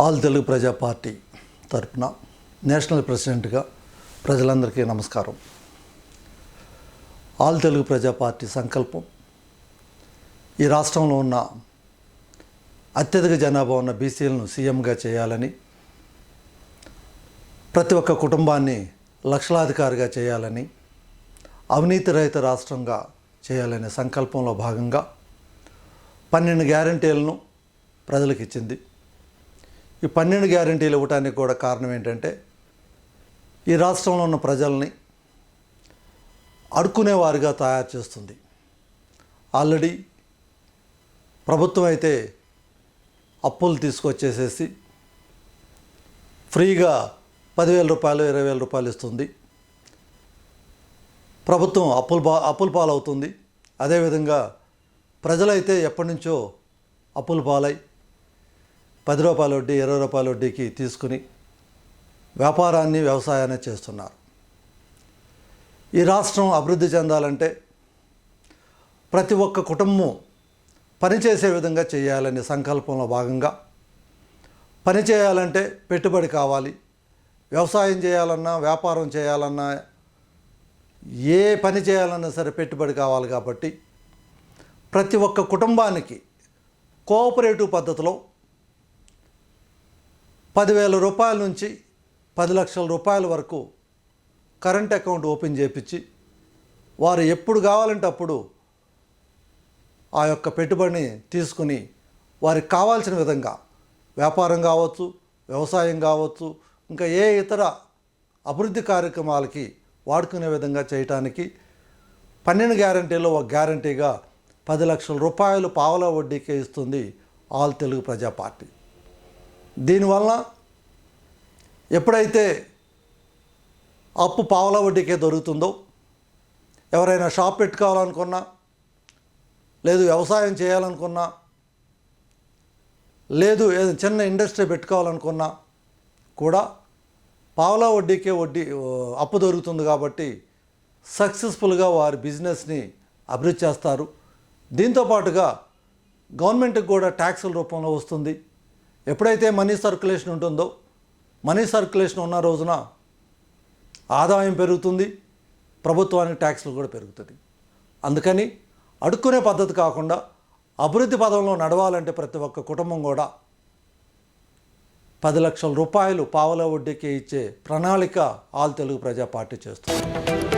All Telugu ప్రజా party తరపున national ప్రెసిడెంట్గా ప్రజలందరికీ నమస్కారం. ఆల్ తెలుగు ప్రజా పార్టీ సంకల్పం ఈ రాష్ట్రంలో ఉన్న అత్యధిక జనాభా ఉన్న బీసీలను సీఎంగా చేయాలని, ప్రతి ఒక్క కుటుంబాన్ని లక్షలాధికారిగా చేయాలని, అవినీతి రహిత రాష్ట్రంగా చేయాలనే సంకల్పంలో భాగంగా 12 గ్యారంటీలను ప్రజలకు ఇచ్చింది. ఈ 12 గ్యారంటీలు ఇవ్వడానికి కూడా కారణం ఏంటంటే, ఈ రాష్ట్రంలో ఉన్న ప్రజల్ని అడుక్కునేవారిగా తయారు చేస్తుంది. ఆల్రెడీ ప్రభుత్వం అయితే అప్పులు తీసుకొచ్చేసేసి ఫ్రీగా 10,000 రూపాయలు 20,000 రూపాయలు ఇస్తుంది. ప్రభుత్వం అప్పుల పాలవుతుంది. అదేవిధంగా ప్రజలైతే ఎప్పటి నుంచో అప్పుల పాలై 10 రూపాయల వడ్డీ 20 రూపాయల వడ్డీకి తీసుకుని వ్యాపారాన్ని వ్యవసాయాన్ని చేస్తున్నారు. ఈ రాష్ట్రం అభివృద్ధి చెందాలంటే ప్రతి ఒక్క కుటుంబం పనిచేసే విధంగా చేయాలనే సంకల్పంలో భాగంగా, పని చేయాలంటే పెట్టుబడి కావాలి. వ్యవసాయం చేయాలన్నా, వ్యాపారం చేయాలన్నా, ఏ పని చేయాలన్నా సరే పెట్టుబడి కావాలి. కాబట్టి ప్రతి ఒక్క కుటుంబానికి కోఆపరేటివ్ పద్ధతిలో 10,000 రూపాయల నుంచి 10 లక్షల రూపాయల వరకు కరెంట్ అకౌంట్ ఓపెన్ చేయించి, వారు ఎప్పుడు కావాలంటే అప్పుడు ఆ యొక్క పెట్టుబడిని తీసుకుని వారికి కావాల్సిన విధంగా వ్యాపారం కావచ్చు, వ్యవసాయం కావచ్చు, ఇంకా ఏ ఇతర అభివృద్ధి కార్యక్రమాలకి వాడుకునే విధంగా చేయటానికి 12 గ్యారంటీలో ఒక గ్యారంటీగా 10 లక్షల రూపాయలు పావలా వడ్డీకే ఇస్తుంది ఆల్ తెలుగు ప్రజా పార్టీ. దీనివల్ల ఎప్పుడైతే అప్పు పావలా వడ్డీకే దొరుకుతుందో, ఎవరైనా షాప్ పెట్టుకోవాలనుకున్నా, లేదు వ్యవసాయం చేయాలనుకున్నా, లేదు ఏదైనా చిన్న ఇండస్ట్రీ పెట్టుకోవాలనుకున్నా కూడా పావలా వడ్డీకే అప్పు దొరుకుతుంది. కాబట్టి సక్సెస్ఫుల్గా వారి బిజినెస్ని అభివృద్ధి చేస్తారు. దీంతోపాటుగా గవర్నమెంట్కి కూడా ట్యాక్సుల రూపంలో వస్తుంది. ఎప్పుడైతే మనీ సర్క్యులేషన్ ఉంటుందో, మనీ సర్క్యులేషన్ ఉన్న రోజున ఆదాయం పెరుగుతుంది, ప్రభుత్వానికి ట్యాక్సులు కూడా పెరుగుతుంది. అందుకని అడుక్కునే పద్ధతి కాకుండా అభివృద్ధి పదంలో నడవాలంటే ప్రతి ఒక్క కుటుంబం కూడా 10 లక్షల రూపాయలు పావలా వడ్డీకి ఇచ్చే ప్రణాళిక ఆల్ తెలుగు ప్రజా పార్టీ చేస్తుంది.